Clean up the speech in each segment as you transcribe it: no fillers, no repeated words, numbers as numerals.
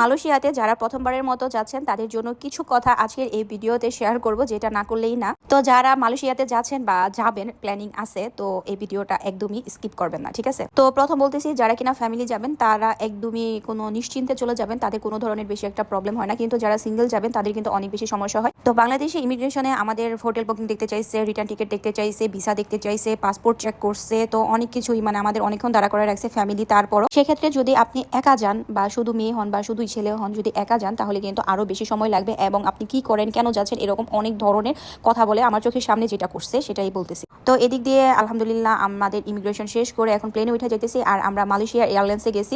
মালয়েশিয়াতে যারা প্রথমবারের মতো যাচ্ছেন তাদের জন্য কিছু কথা আজকের এই ভিডিওতে শেয়ার করব, যেটা না করলেই না। তো যারা মালয়েশিয়াতে যাচ্ছেন বা যাবেন, প্ল্যানিং আছে, তো এই ভিডিওটা একদমই স্কিপ করবেন না, ঠিক আছে? তো প্রথম বলতেছি, যারা কিনা ফ্যামিলি যাবেন তারা একদমই কোনো নিশ্চিন্তে চলে যাবেন, তাদের কোনো ধরনের বেশি একটা প্রবলেম হয় না। কিন্তু যারা সিঙ্গেল যাবেন তাদের কিন্তু অনেক বেশি সমস্যা হয়। তো বাংলাদেশে ইমিগ্রেশনে আমাদের হোটেল বুকিং দেখতে চাইছে, রিটার্ন টিকিট দেখতে চাইছে, ভিসা দেখতে চাইছে, পাসপোর্ট চেক করছে, তো অনেক কিছুই আমাদের অনেকক্ষণ দাঁড়া করে রাখছে ফ্যামিলি। তারপরও সেক্ষেত্রে যদি আপনি একা যান বা শুধু মেয়ে হন বা শুধুই ছেলে হন, যদি একা যান তাহলে কিন্তু আরো বেশি সময় লাগবে এবং আপনি কি করেন, কেন যাচ্ছেন, এরকম অনেক ধরনের কথা বলে। আমার চোখের সামনে যেটা করছে সেটাই বলতেছি। তো এদিক দিয়ে আলহামদুলিল্লাহ আমাদের ইমিগ্রেশন শেষ করে এখন প্লেনে উঠে যেতেছি, আর আমরা মালয়েশিয়া এয়ারলাইন্সে গেছি।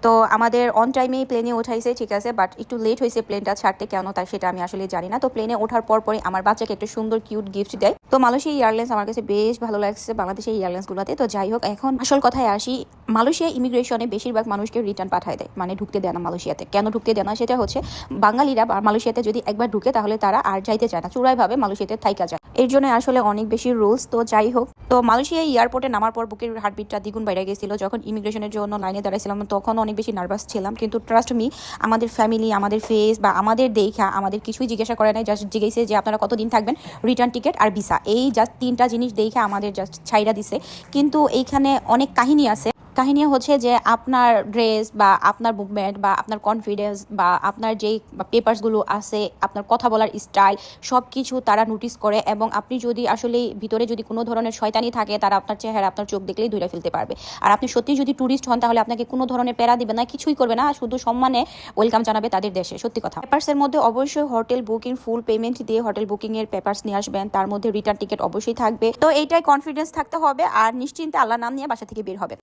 তো আমাদের অন টাইমেই প্লেনে উঠাইছে, ঠিক আছে, বাট একটু লেট হয়েছে প্লেনটা ছাড়তে, কেন তাই সেটা আমি আসলে জানি না। তো প্লেনে ওঠার পরই আমার বাচ্চাকে একটা সুন্দর কিউট গিফট দেয়। তো মালয়েশিয়া এয়ারলাইন্স আমার কাছে বেশ ভালো লাগছে বাংলাদেশের এয়ারলাইন্সগুলোতে। তো যাই হোক, এখন আসল কথায় আসি। মালয়েশিয়া ইমিগ্রেশনে বেশিরভাগ মানুষকে রিটার্ন পাঠায় দেয়, মানে ঢুকতে দেয় না মালয়েশিয়াতে। কেন ঢুকতে দেয় না সেটা হচ্ছে, বাঙালিরা মালয়েশিয়াতে যদি একবার ঢুকে তাহলে তারা আর যাইতে চায় না, চূড়াইভাবে মালয়েশিয়াতে থাইকা যায়। এর জন্য আসলে অনেক বেশি রুলস। তো যাই হোক, তো মালয়েশিয়া এয়ারপোর্টে নামার পর বুকের হার্টবিটটা দ্বিগুণ বাইরে গেছিল। যখন ইমিগ্রেশনের জন্য লাইনে দাঁড়াইছিলাম তখন অনেক বেশি নার্ভাস ছিলাম, কিন্তু ট্রাস্ট মি, আমাদের ফ্যামিলি, আমাদের ফেস বা আমাদের দেখা আমাদের কিছুই জিজ্ঞাসা করে নাই। জাস্ট জিজ্ঞেসে যে আপনারা কতদিন থাকবেন, রিটার্ন টিকিট আর ভিসা, এই জাস্ট তিনটা জিনিস দেখে আমাদের জাস্ট ছাইরা দিছে। কিন্তু এইখানে অনেক কাহিনী আছে। কাহিনী হচ্ছে যে আপনার ড্রেস বা আপনার মুভমেন্ট বা আপনার কনফিডেন্স বা আপনার যেই পেপারসগুলো আছে, আপনার কথা বলার স্টাইল, সব কিছু তারা নোটিস করে। এবং আপনি যদি আসলে ভিতরে যদি কোনো ধরনের শয়তানি থাকে, তারা আপনার চেহারা, আপনার চোখ দেখলেই ধরে ফেলতে পারবে। আর আপনি সত্যি যদি ট্যুরিস্ট হন তাহলে আপনাকে কোনো ধরনের প্যারা দিবে না, কিছুই করবে না, শুধু সম্মানে ওয়েলকাম জানাবে তাদের দেশে। সত্যি কথা। পেপারসের মধ্যে অবশ্যই হোটেল বুকিং, ফুল পেমেন্ট দিয়ে হোটেল বুকিং এর পেপারস নিয়ে আসবেন। তার মধ্যে রিটার্ন টিকিট অবশ্যই থাকবে। তো এইটাই কনফিডেন্স থাকতে হবে, আর নিশ্চিন্তে আল্লাহ নাম নিয়ে বাসা থেকে বের হবে।